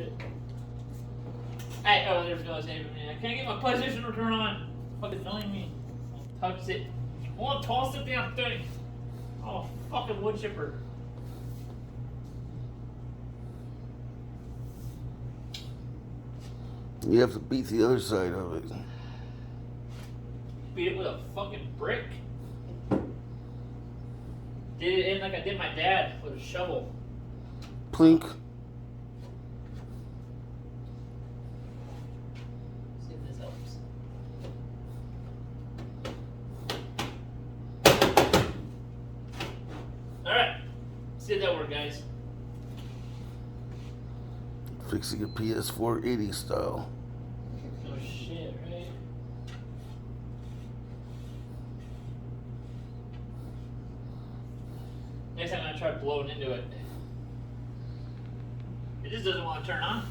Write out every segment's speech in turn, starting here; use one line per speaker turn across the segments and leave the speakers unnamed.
shit. Hey, oh, there's no saving me. I can't get my PlayStation to turn on. Fucking annoying me. I'll touch it. I want to toss the damn thing. Oh, fucking wood chipper.
You have to beat the other side of it.
Beat it with a fucking brick. Did it in like I did my dad with a shovel.
Plink.
See if this helps. Alright. See if that works, guys.
Fixing a PS4 80 style.
Oh shit, right? Next time I'm gonna try blowing into it. It just doesn't want to turn on.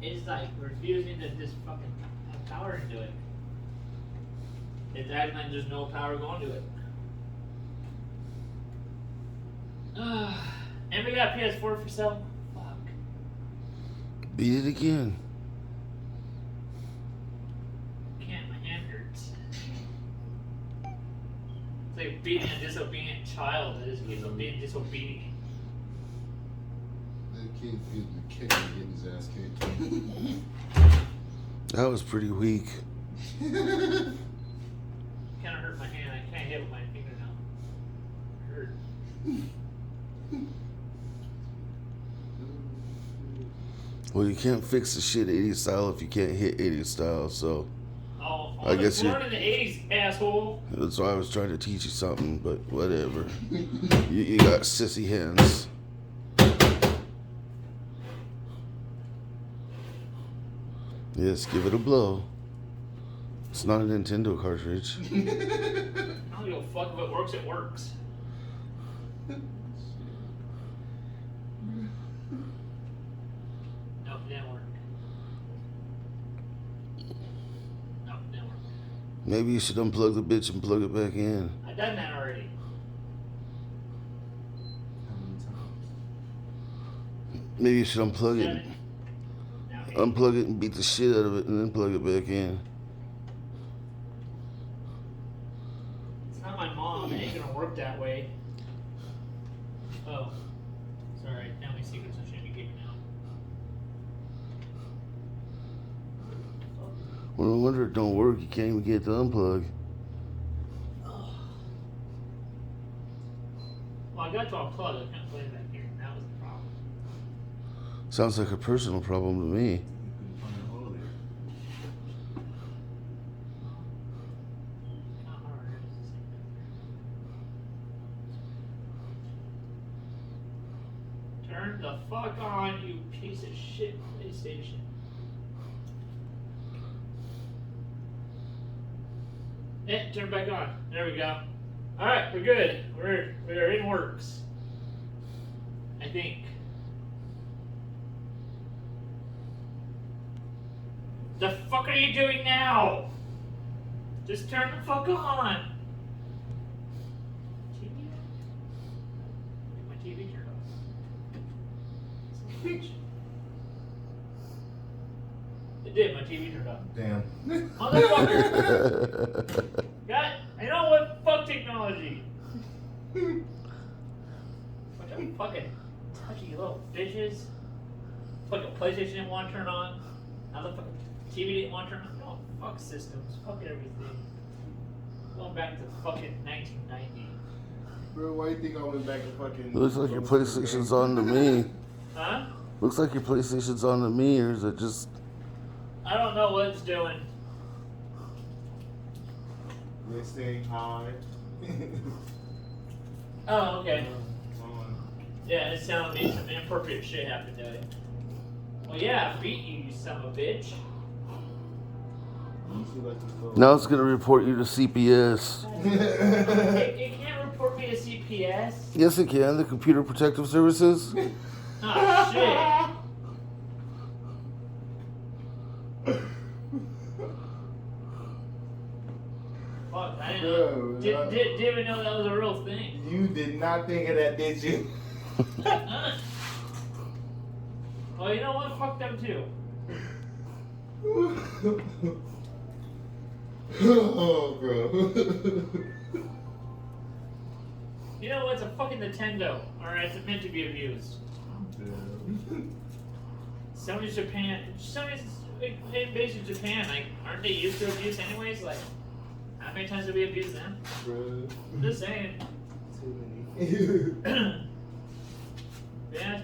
It's like refusing to just fucking have power into it. It's acting like there's no power going to it. And we got PS4 for sale. Fuck.
Beat it again.
Can't, my hand hurts. It's like beating a disobedient child that is being disobedient.
That kid feels the kick and getting his ass kicked.
That was pretty weak.
Kind of hurt my hand. I can't hit with my finger now. It hurt.
Well, you can't fix the shit 80 style if you can't hit 80 style, so
Oh,
I guess
born in the 80s, asshole.
that's why I was trying to teach you something, but whatever. You got sissy hands. Yes, give it a blow. It's not a Nintendo cartridge.
I don't give a fuck if it works, it works. Nope, didn't work. Nope, didn't work.
Maybe you should unplug the bitch and plug it back in.
I done that already.
How many times?
Maybe you should unplug
Done
it.
it. Now,
Unplug it and beat the shit out of it and then plug it back in.
it's not my mom. It ain't gonna work that way. Oh. Sorry, family secrets I shouldn't be giving out.
Well, no wonder it don't work. You can't even get it to unplug.
Well, I got to unplug. I couldn't play it back here. That was the problem.
Sounds like a personal problem to me.
You couldn't find a hole there.
Not hard. It's the same thing. Turn the fuck on, you piece of shit PlayStation. Turn back on. There we go. Alright, we're good. We're in works. I think. The fuck are you doing now? Just turn the fuck on. TV? Get my TV turned off. It did, my TV turned off.
Damn.
Motherfucker! God, I know what fuck technology. Bunch of fucking touchy little bitches. Fucking PlayStation didn't want to turn on. Now the fucking TV didn't want to turn on. No, fuck systems. Fuck everything. Going back to fucking 1990.
Bro, why you think I went back and fucking...
It looks like your PlayStation's on to me.
Huh?
Looks like your PlayStation's on to me, or is it just...
I don't know what it's doing.
They staying high.
Oh, okay.
On.
Yeah, it's telling me some inappropriate shit happened to it. Well, yeah, I beat you, you son of a bitch.
You see like the phone.
Now it's gonna report you to CPS.
It can't report me to CPS.
Yes, it can. The Computer Protective Services.
Oh, shit. Fuck, I
Bro,
didn't even know that was a real thing.
You did not think of that, did you?
you know what? Fuck them too.
Oh, bro.
You know what? It's a fucking Nintendo. Alright, it's meant to be abused. Sony's Japan. Sony's based in Japan. Like, aren't they used to abuse anyways? Like, how many times have we abused them?
Bro.
I'm just saying.
Too many.
Yeah,